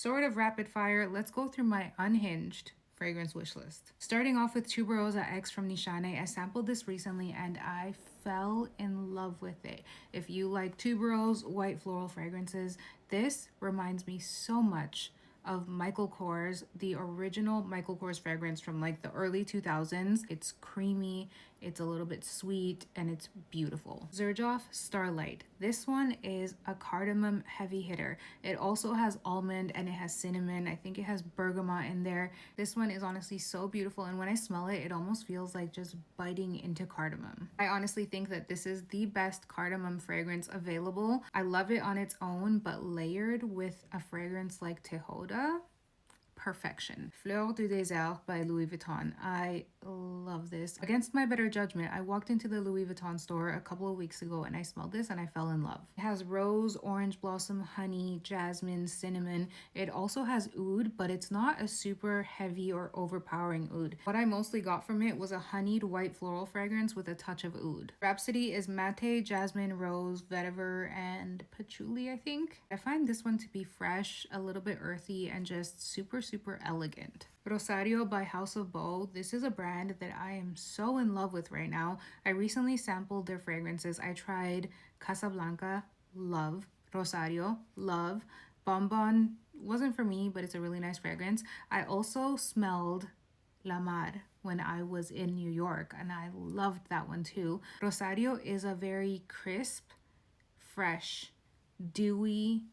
Sort of rapid fire, let's go through my unhinged fragrance wish list. Starting off with Tuberoza X from Nishane. I sampled this recently and I fell in love with it. If you like tuberose white floral fragrances, this reminds me so much of Michael Kors, the original Michael Kors fragrance from like the early 2000s. It's creamy, it's a little bit sweet, and it's beautiful. Xerjoff Starlight. This one is a cardamom heavy hitter. It also has almond and it has cinnamon. I think it has bergamot in there. This one is honestly so beautiful, and when I smell it, it almost feels like just biting into cardamom. I honestly think that this is the best cardamom fragrance available. I love it on its own, but layered with a fragrance like Tejoda, perfection. Fleur du Désert by Louis Vuitton. I love this. Against my better judgment, I walked into the Louis Vuitton store a couple of weeks ago and I smelled this and I fell in love. It has rose, orange blossom, honey, jasmine, cinnamon. It also has oud, but it's not a super heavy or overpowering oud. What I mostly got from it was a honeyed white floral fragrance with a touch of oud. Rhapsody is mate, jasmine, rose, vetiver, and patchouli, I think. I find this one to be fresh, a little bit earthy, and just super elegant. Rosario by House of Bō. This is a brand that I am so in love with right now. I recently sampled their fragrances. I tried Casablanca, love. Rosario, love. Bonbon wasn't for me, but it's a really nice fragrance. I also smelled La Mar when I was in New York, and I loved that one too. Rosario is a very crisp, fresh, dewy,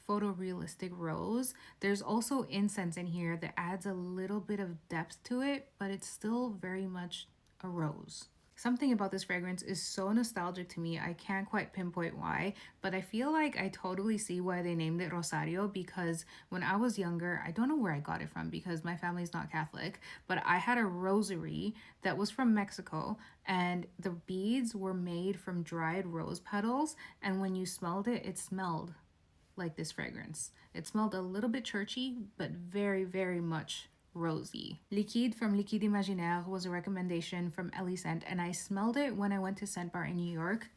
photorealistic rose. There's also incense in here that adds a little bit of depth to it, but it's still very much a rose. Something about this fragrance is so nostalgic to me. I can't quite pinpoint why, but I feel like I totally see why they named it Rosario, because when I was younger, I don't know where I got it from because my family's not Catholic, but I had a rosary that was from Mexico, and the beads were made from dried rose petals, and when you smelled it, it smelled like this fragrance. It smelled a little bit churchy, but very much rosy. Liquide from Liquide Imaginaires was a recommendation from Luckyscent, and I smelled it when I went to Scent Bar in New York.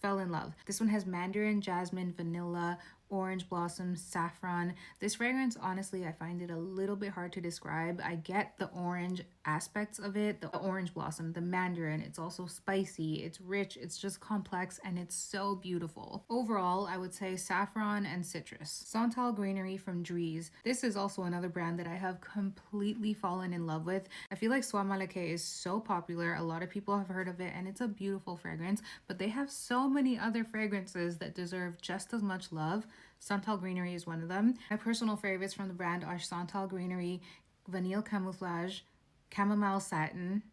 Fell in love. This one has mandarin, jasmine, vanilla, orange blossom, saffron. This fragrance, honestly, I find it a little bit hard to describe. I get the orange aspects of it, the orange blossom, the mandarin. It's also spicy, it's rich, it's just complex, and it's so beautiful. Overall, I would say saffron and citrus. Santal Greenery from Dries. This is also another brand that I have completely fallen in love with. I feel like Soie Malakeh is so popular. A lot of people have heard of it, and it's a beautiful fragrance, but they have so many other fragrances that deserve just as much love. Santal Greenery is one of them. My personal favorites from the brand are Santal Greenery, Vanille Camouflage, Chamomile Satin,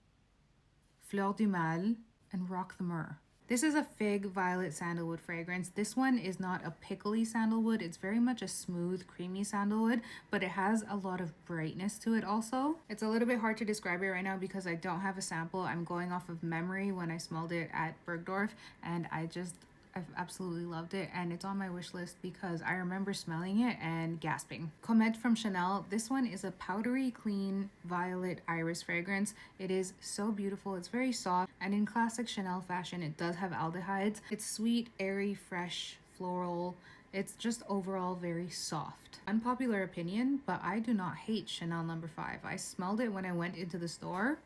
Fleur du Mal, and Rock the Myrrh. This is a fig violet sandalwood fragrance. This one is not a pickly sandalwood. It's very much a smooth, creamy sandalwood, but it has a lot of brightness to it also. It's a little bit hard to describe it right now because I don't have a sample. I'm going off of memory when I smelled it at Bergdorf, and I've absolutely loved it, and it's on my wish list because I remember smelling it and gasping. Comète from Chanel. This one is a powdery, clean, violet iris fragrance. It is so beautiful. It's very soft, and in classic Chanel fashion, it does have aldehydes. It's sweet, airy, fresh, floral. It's just overall very soft. Unpopular opinion, but I do not hate Chanel No. 5. I smelled it when I went into the store.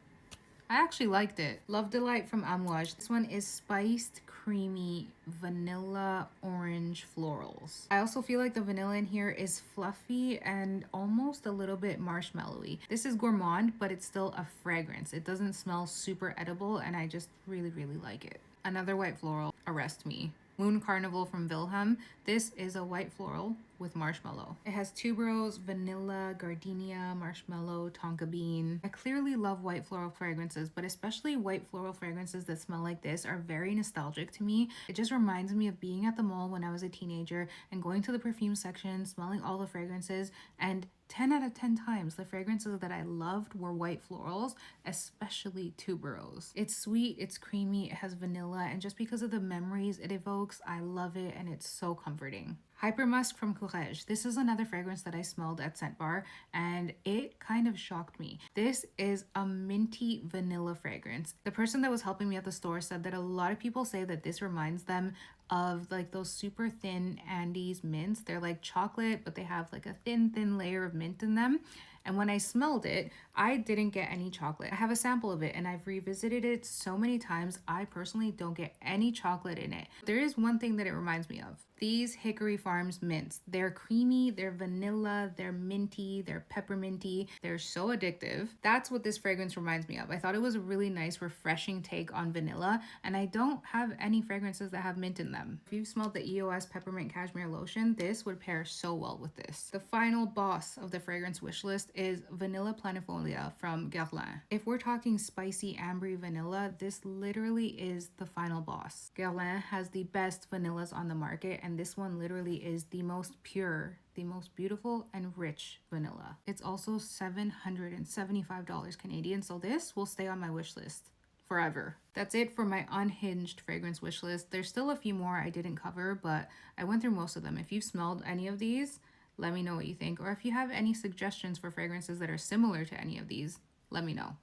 I actually liked it. Love Delight from Amouage. This one is spiced, creamy, vanilla, orange florals. I also feel like the vanilla in here is fluffy and almost a little bit marshmallowy. This is gourmand, but it's still a fragrance. It doesn't smell super edible, and I just really like it. Another white floral, Arrest Me. Moon Carnival from Vilhelm. This is a white floral with marshmallow. It has tuberose, vanilla, gardenia, marshmallow, tonka bean. I clearly love white floral fragrances, but especially white floral fragrances that smell like this are very nostalgic to me. It just reminds me of being at the mall when I was a teenager and going to the perfume section, smelling all the fragrances, and 10 out of 10 times the fragrances that I loved were white florals, especially tuberose. It's sweet, it's creamy, it has vanilla, and just because of the memories it evokes, I love it, and it's so comforting. Hyper Musk from Courreges. This is another fragrance that I smelled at Scent Bar, and it kind of shocked me. This is a minty vanilla fragrance. The person that was helping me at the store said that a lot of people say that this reminds them of like those super thin Andes mints. They're like chocolate, but they have like a thin layer of mint in them. And when I smelled it, I didn't get any chocolate. I have a sample of it and I've revisited it so many times. I personally don't get any chocolate in it. There is one thing that it reminds me of. These Hickory Farms mints. They're creamy, they're vanilla, they're minty, they're pepperminty. They're so addictive. That's what this fragrance reminds me of. I thought it was a really nice, refreshing take on vanilla, and I don't have any fragrances that have mint in them. If you've smelled the EOS Peppermint Cashmere Lotion, this would pair so well with this. The final boss of the fragrance wish list is Vanilla Planifolia from Guerlain. If we're talking spicy ambery vanilla, this literally is the final boss. Guerlain has the best vanillas on the market, and this one literally is the most pure, the most beautiful and rich vanilla. It's also $775 Canadian, so this will stay on my wish list forever. That's it for my unhinged fragrance wish list. There's still a few more I didn't cover, but I went through most of them. If you've smelled any of these, let me know what you think. Or if you have any suggestions for fragrances that are similar to any of these, let me know.